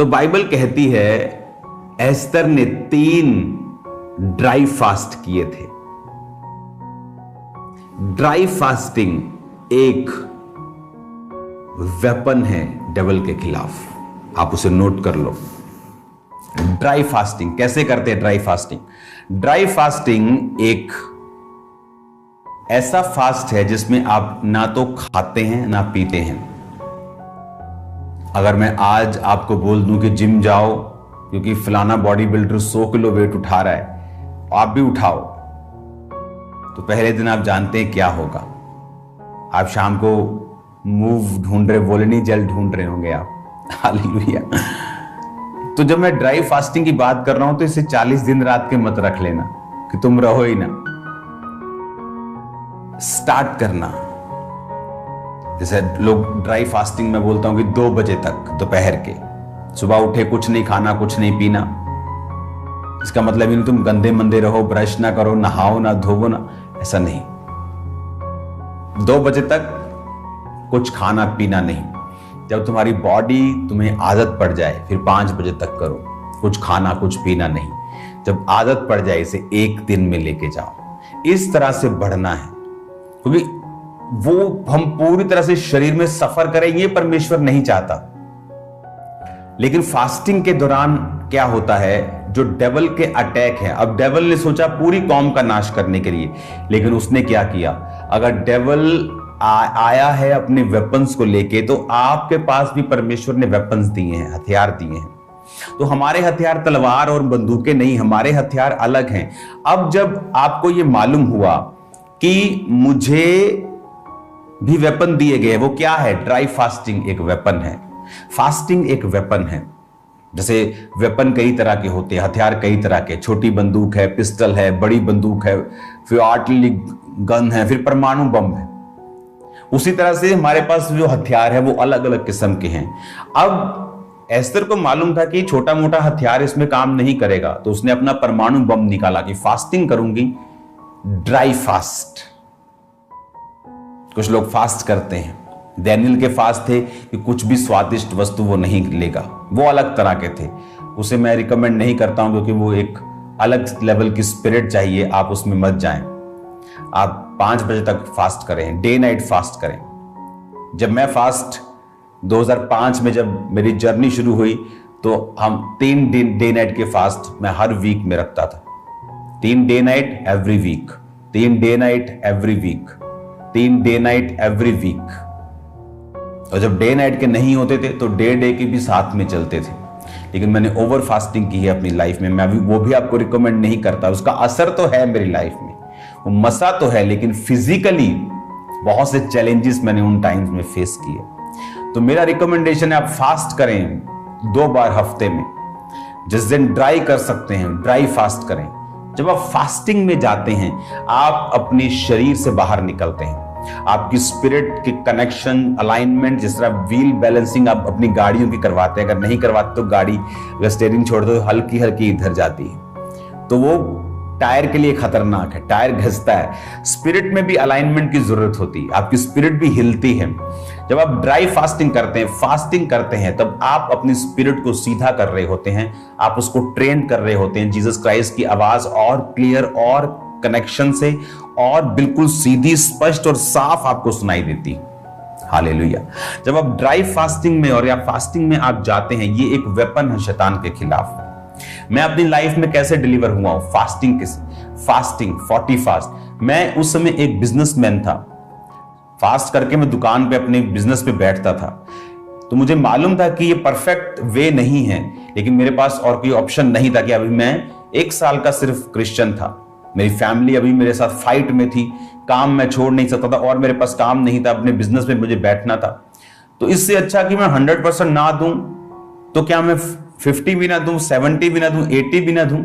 तो बाइबल कहती है एस्तर ने 3 ड्राई फास्ट किए थे। ड्राई फास्टिंग एक वेपन है डेविल के खिलाफ, आप उसे नोट कर लो। ड्राई फास्टिंग कैसे करते हैं? ड्राई फास्टिंग एक ऐसा फास्ट है जिसमें आप ना तो खाते हैं ना पीते हैं। अगर मैं आज आपको बोल दूं कि जिम जाओ क्योंकि फलाना बॉडी बिल्डर 100 किलो वेट उठा रहा है, आप भी उठाओ, तो पहले दिन आप जानते हैं क्या होगा। आप शाम को मूव ढूंढ रहे, वोलिनी जेल ढूंढ रहे होंगे आप। हालेलुया। तो जब मैं ड्राई फास्टिंग की बात कर रहा हूं तो इसे 40 दिन रात के मत रख लेना कि तुम रहो ही ना। स्टार्ट करना, जैसे लोग ड्राई फास्टिंग में बोलता हूं कि 2 बजे तक दोपहर के, सुबह उठे कुछ नहीं खाना कुछ नहीं पीना। इसका मतलब ही नहीं तुम गंदे मंदे रहो, ब्रश ना करो, नहाओ ना धोवो ना, ऐसा नहीं। 2 बजे तक कुछ खाना पीना नहीं। जब तुम्हारी बॉडी तुम्हें आदत पड़ जाए फिर 5 बजे तक करो, कुछ खाना कुछ पीना नहीं। जब आदत पड़ जाए इसे 1 दिन में लेके जाओ। इस तरह से बढ़ना है, क्योंकि वो हम पूरी तरह से शरीर में सफर करें ये परमेश्वर नहीं चाहता। लेकिन फास्टिंग के दौरान क्या होता है, जो डेविल के अटैक है, अब डेविल ने सोचा पूरी कौम का नाश करने के लिए, लेकिन उसने क्या किया, अगर डेविल आया है अपने वेपन्स को लेके, तो आपके पास भी परमेश्वर ने वेपन्स दिए हैं, हथियार दिए हैं। तो हमारे हथियार तलवार और बंदूकें नहीं, हमारे हथियार अलग हैं। अब जब आपको यह मालूम हुआ कि मुझे भी वेपन दिए गए, वो क्या है? ड्राई फास्टिंग एक वेपन है। फास्टिंग एक वेपन है। जैसे वेपन कई तरह के होते हैं, हथियार कई तरह के, छोटी बंदूक है, पिस्टल है, बड़ी बंदूक है, फिर आर्टिलरी गन है, फिर परमाणु बम है। उसी तरह से हमारे पास जो हथियार है वो अलग अलग किस्म के हैं। अब एस्तर को मालूम था कि छोटा मोटा हथियार इसमें काम नहीं करेगा, तो उसने अपना परमाणु बम निकाला कि फास्टिंग करूंगी, ड्राई फास्ट। कुछ लोग फास्ट करते हैं, डैनियल के फास्ट थे कि कुछ भी स्वादिष्ट वस्तु वो नहीं लेगा, वो अलग तरह के थे। उसे मैं रिकमेंड नहीं करता हूं क्योंकि वो एक अलग लेवल की स्पिरिट चाहिए, आप उसमें मत जाएं। आप 5 बजे तक फास्ट करें, डे नाइट फास्ट करें। जब मैं फास्ट 2005 में जब मेरी जर्नी शुरू हुई तो हम 3 डे नाइट के फास्ट मैं हर वीक में रखता था। 3 day night every week, 3 day night every week, 3 day night every week. और जब डे नाइट के नहीं होते थे तो डे के भी साथ में चलते थे। लेकिन मैंने ओवर फास्टिंग की है अपनी लाइफ में, मैं वो भी आपको रिकमेंड नहीं करता। उसका असर तो है मेरी लाइफ में, वो मसा तो है, लेकिन फिजिकली बहुत से चैलेंजेस मैंने उन टाइम्स में फेस किए। तो मेरा रिकमेंडेशन है आप फास्ट करें 2 बार हफ्ते में। जिस दिन ड्राई कर सकते हैं ड्राई फास्ट करें। जब आप फास्टिंग में जाते हैं आप अपने शरीर से बाहर निकलते हैं। आपकी स्पिरिट की कनेक्शन, अलाइनमेंट, जिस तरह व्हील बैलेंसिंग आप अपनी गाड़ियों की करवाते हैं, अगर नहीं करवाते तो गाड़ी अगर स्टीयरिंग छोड़ दो हल्की हल्की इधर जाती है, तो वो टायर के लिए खतरनाक है, टायर घिसता है। स्पिरिट में भी अलाइनमेंट की जरूरत होती है, आपकी स्पिरिट भी हिलती है। जब आप ड्राई फास्टिंग करते हैं तब आप अपनी स्पिरिट को सीधा कर रहे होते हैं, आप उसको ट्रेन कर रहे होते हैं जीसस क्राइस्ट की आवाज और क्लियर और कनेक्शन से, और बिल्कुल सीधी, स्पष्ट और साफ आपको सुनाई देती है। हालेलुया। जब आप ड्राई फास्टिंग में और या फास्टिंग में आप जाते हैं, ये एक वेपन है शैतान के खिलाफ। मैं अपनी लाइफ में कैसे डिलीवर हुआ हूं? Fasting 40 fast. मैं उस समय एक बिजनेसमैन था, फास्ट करके मैं दुकान पे अपने बिजनेस पे बैठता था। तो मुझे मालूम था कि ये परफेक्ट वे नहीं है, लेकिन मेरे पास और कोई ऑप्शन नहीं था कि अभी मैं 1 साल का सिर्फ क्रिश्चियन था। मेरी फैमिली अभी मेरे साथ फाइट में थी, काम मैं छोड़ नहीं सकता था और मेरे पास काम नहीं था, अपने बिजनेस में मुझे बैठना था। तो इससे अच्छा कि मैं 100% ना दूं तो क्या मैं 50 भी ना दूं, 70 भी ना दूं, 80 भी ना दूं।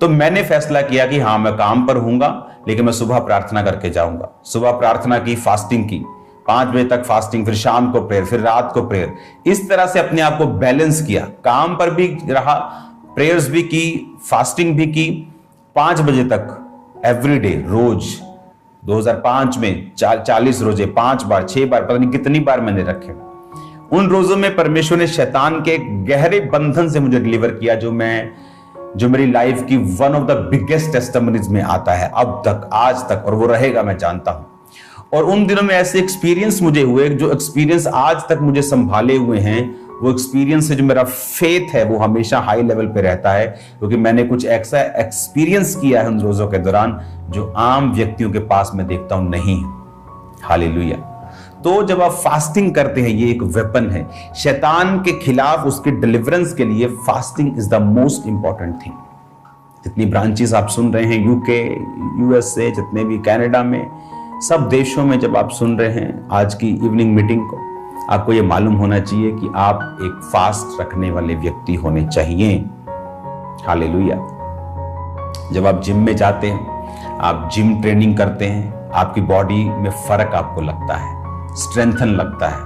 तो मैंने फैसला किया कि हाँ मैं काम पर हूंगा, लेकिन मैं सुबह प्रार्थना करके जाऊंगा। सुबह प्रार्थना की, फास्टिंग की, 5 बजे तक फास्टिंग, फिर शाम को प्रेयर, फिर रात को प्रेयर। इस तरह से अपने आप को बैलेंस किया, काम पर भी रहा, प्रेयर्स भी की, फास्टिंग भी की। 5 बजे तक एवरीडे, रोज 2005 में 40 रोजे, 5 बार 6 बार, पता नहीं कितनी बार मैंने रखे। उन रोजों में परमेश्वर ने शैतान के गहरे बंधन से मुझे डिलीवर किया, जो मेरी लाइफ की one of the biggest testimonies में आता है अब तक, आज तक, और वो रहेगा, मैं जानता हूं। और उन दिनों में ऐसे एक्सपीरियंस मुझे हुए, जो एक्सपीरियंस आज तक मुझे संभाले हुए हैं। वो एक्सपीरियंस से जो मेरा फेथ है वो हमेशा हाई लेवल पे रहता है, क्योंकि मैंने कुछ ऐसा एक्सपीरियंस किया है उन रोजों के दौरान जो आम व्यक्तियों के पास मैं देखता हूं नहीं। हालेलुया। तो जब आप फास्टिंग करते हैं, ये एक वेपन है शैतान के खिलाफ, उसके डिलीवरेंस के लिए fasting is the most important thing. जितनी ब्रांचेस आप सुन रहे हैं, यूके, यूएसए, जितने भी कनाडा में, सब देशों में जब आप सुन रहे हैं आज की इवनिंग मीटिंग को, आपको ये मालूम होना चाहिए कि आप एक फास्ट रखने वाले व्यक्ति होने चाहिए। हालेलुया। जब आप जिम में जाते हैं, आप जिम ट्रेनिंग करते हैं, आपकी बॉडी में फर्क आपको लगता है, स्ट्रेंथन लगता है।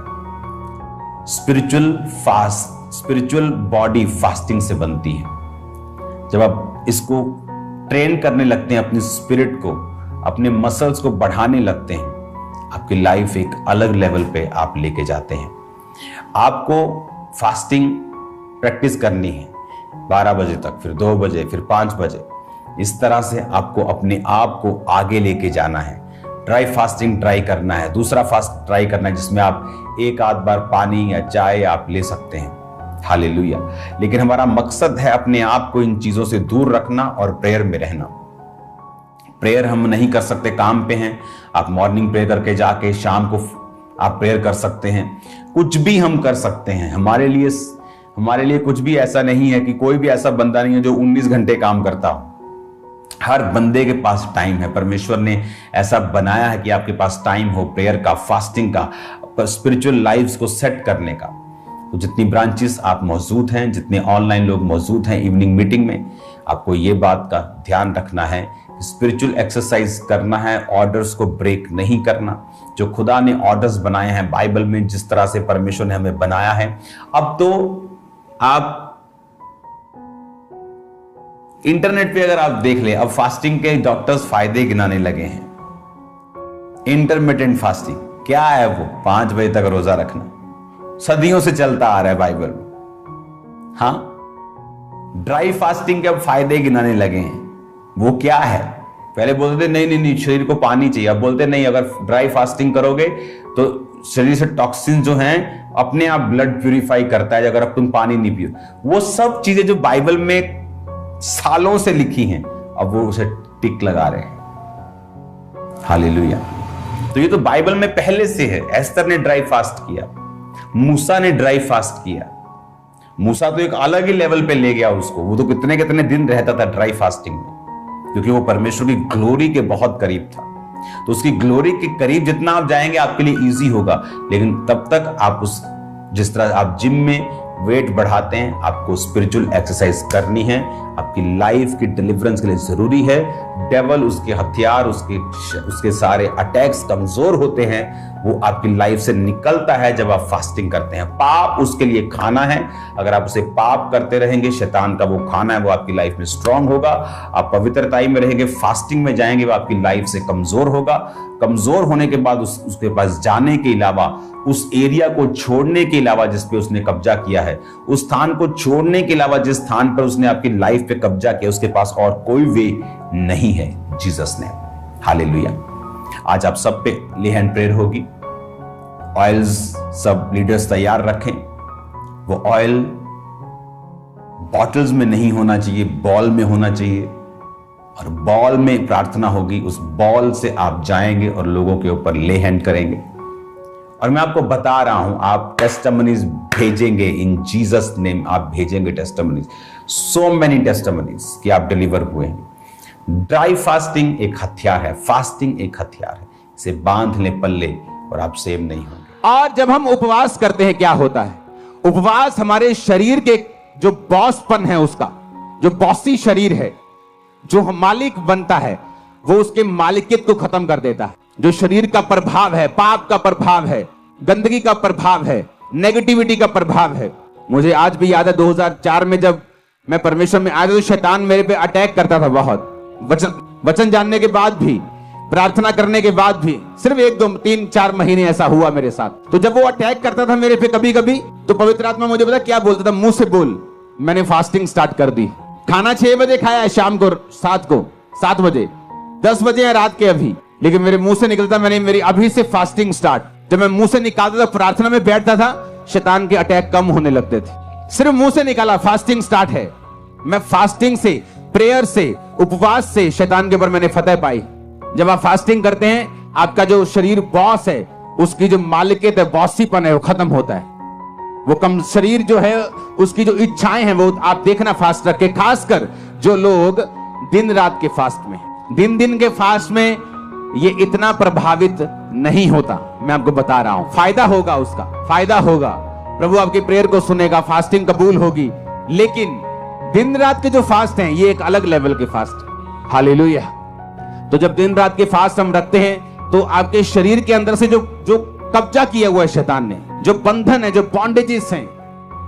स्पिरिचुअल बॉडी फास्टिंग से बनती है। जब आप इसको ट्रेन करने लगते हैं, अपनी स्पिरिट को, अपने मसल्स को बढ़ाने लगते हैं, आपकी लाइफ एक अलग लेवल पे आप लेके जाते हैं। आपको फास्टिंग प्रैक्टिस करनी है 12 बजे तक, फिर 2 बजे, फिर 5 बजे। इस तरह से आपको अपने आप को आगे लेके जाना है। ड्राई फास्टिंग ट्राई करना है, दूसरा फास्ट ट्राई करना है जिसमें आप एक आध बार पानी या चाय आप ले सकते हैं। हालेलुया। लेकिन हमारा मकसद है अपने आप को इन चीजों से दूर रखना और प्रेयर में रहना। प्रेयर हम नहीं कर सकते, काम पे हैं, आप मॉर्निंग प्रेयर करके जाके शाम को आप प्रेयर कर सकते हैं। कुछ भी हम कर सकते हैं। हमारे लिए कुछ भी ऐसा नहीं है कि कोई भी ऐसा बंदा नहीं है जो 19 घंटे काम करता हो। हर बंदे के पास टाइम है। परमेश्वर ने ऐसा बनाया है कि आपके पास टाइम हो प्रेयर का, फास्टिंग का, स्पिरिचुअल लाइफ्स को सेट करने का। तो जितनी ब्रांचेस आप मौजूद हैं, जितने ऑनलाइन लोग मौजूद हैं इवनिंग मीटिंग में, आपको ये बात का ध्यान रखना है, स्पिरिचुअल एक्सरसाइज करना है, ऑर्डर्स को ब्रेक नहीं करना। जो खुदा ने ऑर्डर्स बनाए हैं बाइबल में, जिस तरह से परमेश्वर ने हमें बनाया है, अब तो आप इंटरनेट पे अगर आप देख ले, अब फास्टिंग के डॉक्टर्स फायदे गिनाने लगे हैं। इंटरमिटेंट फास्टिंग क्या है? वो 5 बजे तक रोजा रखना, सदियों से चलता आ रहा है बाइबल में। हाँ, ड्राई फास्टिंग के अब फायदे गिनाने लगे हैं। वो क्या है? पहले बोलते थे नहीं शरीर को पानी चाहिए, अब बोलते नहीं, अगर ड्राई फास्टिंग करोगे तो शरीर से टॉक्सिन जो हैं अपने आप ब्लड प्यूरिफाई करता है अगर अब तुम पानी नहीं पियो। वो सब चीजें जो बाइबल में सालों से लिखी हैं, अब वो उसे टिक लगा रहे हैं। हालेलुया। तो ये तो बाइबल में पहले से है। एस्तर ने ड्राई फास्ट किया, मूसा ने ड्राई फास्ट किया। मूसा तो एक अलग ही लेवल पे ले गया उसको, वो तो कितने कितने दिन रहता था ड्राई फास्टिंग में, क्योंकि वो परमेश्वर की ग्लोरी के बहुत करीब था। तो उसकी ग्लोरी के करीब जितना आप जाएंगे आपके लिए इजी होगा, लेकिन तब तक आप जिस तरह आप जिम में वेट बढ़ाते हैं, आपको स्पिरिचुअल एक्सरसाइज करनी है। आपकी लाइफ की डिलीवरेंस के लिए जरूरी है। डेविल, उसके हथियार, उसके सारे अटैक्स कमजोर होते हैं, वो आपकी लाइफ से निकलता है जब आप फास्टिंग करते हैं। पाप उसके लिए खाना है। अगर आप उसे पाप करते रहेंगे, शैतान का वो खाना है, वो आपकी लाइफ में स्ट्रांग होगा। आप पवित्रताई में रहेंगे, फास्टिंग में जाएंगे, वो आपकी लाइफ से कमजोर होगा। कमजोर होने के बाद उसके पास जाने के अलावा, उस एरिया को छोड़ने के अलावा जिस पे उसने कब्जा किया है, उस स्थान को छोड़ने के अलावा जिस स्थान पर उसने आपकी लाइफ पे कब्जा किया, उसके पास और कोई वे नहीं है जीसस ने। हालेलुया। आज आप सब पे ले हैंड प्रेयर होगी। ऑयल्स सब लीडर्स तैयार रखें। वो ऑयल बॉटल्स में नहीं होना चाहिए, बॉल में होना चाहिए, और बॉल में प्रार्थना होगी। उस बॉल से आप जाएंगे और लोगों के ऊपर ले हैंड करेंगे। और मैं आपको बता रहा हूं, आप टेस्टिमनीज भेजेंगे इन जीसस नेम। आप भेजेंगे टेस्टिमनीज, सो मेनी टेस्टिमनीज कि आप डिलीवर हुए हैं। ड्राई फास्टिंग एक हथियार है, फास्टिंग एक हथियार है। इसे बांध ले पल्ले और आप सेम नहीं होंगे। और जब हम उपवास करते हैं क्या होता है? उपवास हमारे शरीर के जो बॉसपन है, उसका जो बॉसी शरीर है, जो मालिक बनता है, वो उसके मालिकियत को खत्म कर देता है। जो शरीर का प्रभाव है, पाप का प्रभाव है, गंदगी का प्रभाव है, नेगेटिविटी का प्रभाव है। मुझे आज भी याद है 2004 में जब मैं परमेश्वर में आया तो शैतान मेरे पे अटैक करता था बहुत। वचन जानने के बाद भी प्रार्थना करने के बाद भी सिर्फ 1 2 3 4 महीने ऐसा हुआ मेरे साथ। तो जब वो अटैक करता था मेरे पे कभी कभी, तो पवित्र आत्मा मुझे पता क्या बोलता था, मुंह से बोल। मैंने फास्टिंग स्टार्ट कर दी। खाना 6 बजे खाया है, शाम को 7 बजे, 10 बजे है रात के अभी, लेकिन मेरे मुंह से निकलता, मैंने मेरी अभी से फास्टिंग स्टार्ट। जब मैं मुंह से निकालता था, प्रार्थना में बैठता था, शैतान के अटैक कम होने लगते थे। सिर्फ मुंह से निकाला, फास्टिंग स्टार्ट है। मैं फास्टिंग से, प्रेयर से, उपवास से शैतान के ऊपर मैंने फतह पाई। जब आप फास्टिंग करते हैं, आपका जो शरीर बॉस है, उसकी जो मालिकियत है, बॉसीपन है, वो खत्म होता है। वो कम शरीर जो है, उसकी जो इच्छाएं हैं, वो आप देखना फास्ट रख के, खासकर जो लोग दिन रात के फास्ट में, दिन के फास्ट में ये इतना प्रभावित नहीं होता। मैं आपको बता रहा हूं, फायदा होगा, उसका फायदा होगा। प्रभु आपकी प्रेयर को सुनेगा, फास्टिंग कबूल होगी। लेकिन दिन रात के जो फास्ट हैं, ये एक अलग लेवल के फास्ट। हालेलुया। तो जब दिन रात के फास्ट हम रखते हैं, तो आपके शरीर के अंदर से जो कब्जा किया हुआ है शैतान ने, जो बंधन है, जो बॉन्डेजेस हैं,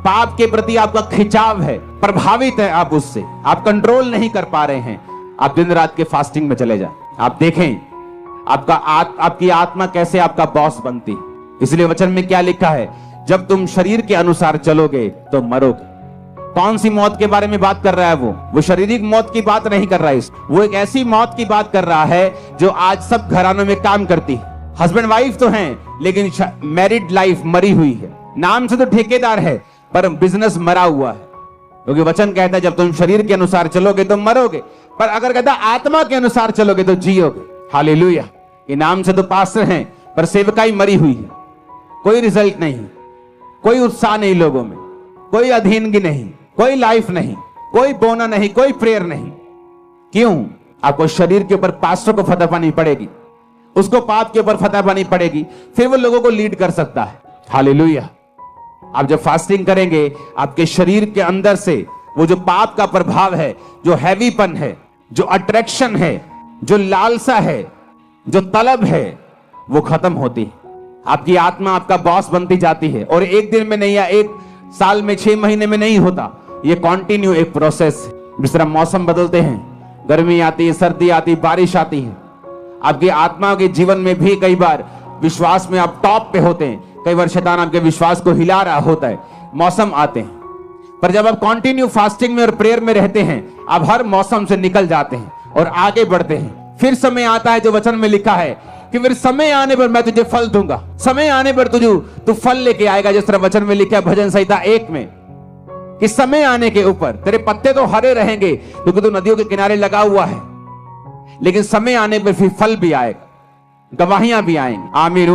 पाप के प्रति आपका खिंचाव है, प्रभावित है आप उससे, आप कंट्रोल नहीं कर पा रहे हैं, आप दिन रात के फास्टिंग में चले जाएं। आप देखें आपकी आत्मा कैसे आपका बॉस बनती। इसलिए वचन में क्या लिखा है, जब तुम शरीर के अनुसार चलोगे तो मरोगे। कौन सी मौत के बारे में बात कर रहा है? वो शारीरिक मौत की बात नहीं कर रहा है, वो एक ऐसी मौत की बात कर रहा है जो आज सब घरानों में काम करती है। हस्बैंड वाइफ तो हैं, लेकिन मैरिड लाइफ मरी हुई है। नाम से तो ठेकेदार है, पर बिजनेस मरा हुआ है। क्योंकि वचन कहता है जब तुम शरीर के अनुसार चलोगे तो मरोगे, पर अगर कहता आत्मा के अनुसार चलोगे तो जियोगे। हालेलुया। ये नाम से तो पास्टर हैं, पर सेवकाई मरी हुई है। कोई रिजल्ट नहीं, कोई उत्साह नहीं लोगों में, कोई अधीनगी नहीं, कोई लाइफ नहीं, कोई बोना नहीं, कोई प्रेयर नहीं। क्यों? आपको शरीर के ऊपर पास्टर को फतह पानी पड़ेगी, उसको पाप के ऊपर फतह पानी पड़ेगी, फिर वो लोगों को लीड कर सकता है। हालेलुया। आप जब फास्टिंग करेंगे, आपके शरीर के अंदर से वो जो पाप का प्रभाव है, जो हैवीपन है, जो अट्रैक्शन है, जो लालसा है, जो तलब है, वो खत्म होती है। आपकी आत्मा आपका बॉस बनती जाती है। और एक दिन में नहीं, या 1 साल में, 6 महीने में नहीं होता, ये कॉन्टिन्यू एक प्रोसेस है। जिस तरह मौसम बदलते हैं, गर्मी आती है, सर्दी आती है, बारिश आती है, आपकी आत्मा के जीवन में भी कई बार विश्वास में आप टॉप पे होते हैं, कई बार शैतान आपके विश्वास को हिला रहा होता है, मौसम आते हैं। पर जब आप कंटिन्यू फास्टिंग में और प्रेयर में रहते हैं, आप हर मौसम से निकल जाते हैं और आगे बढ़ते हैं। फिर समय आता है जो वचन में लिखा है कि फिर समय आने पर मैं तुझे फल दूंगा, समय आने पर तू फल लेके आएगा। जिस तरह वचन में लिखा है भजन संहिता 1 में, कि समय आने के ऊपर तेरे पत्ते तो हरे रहेंगे क्योंकि तू नदियों के किनारे लगा हुआ है, लेकिन समय आने पर फिर फल भी आएगा, गवाहियां भी आएंगी। आमीन।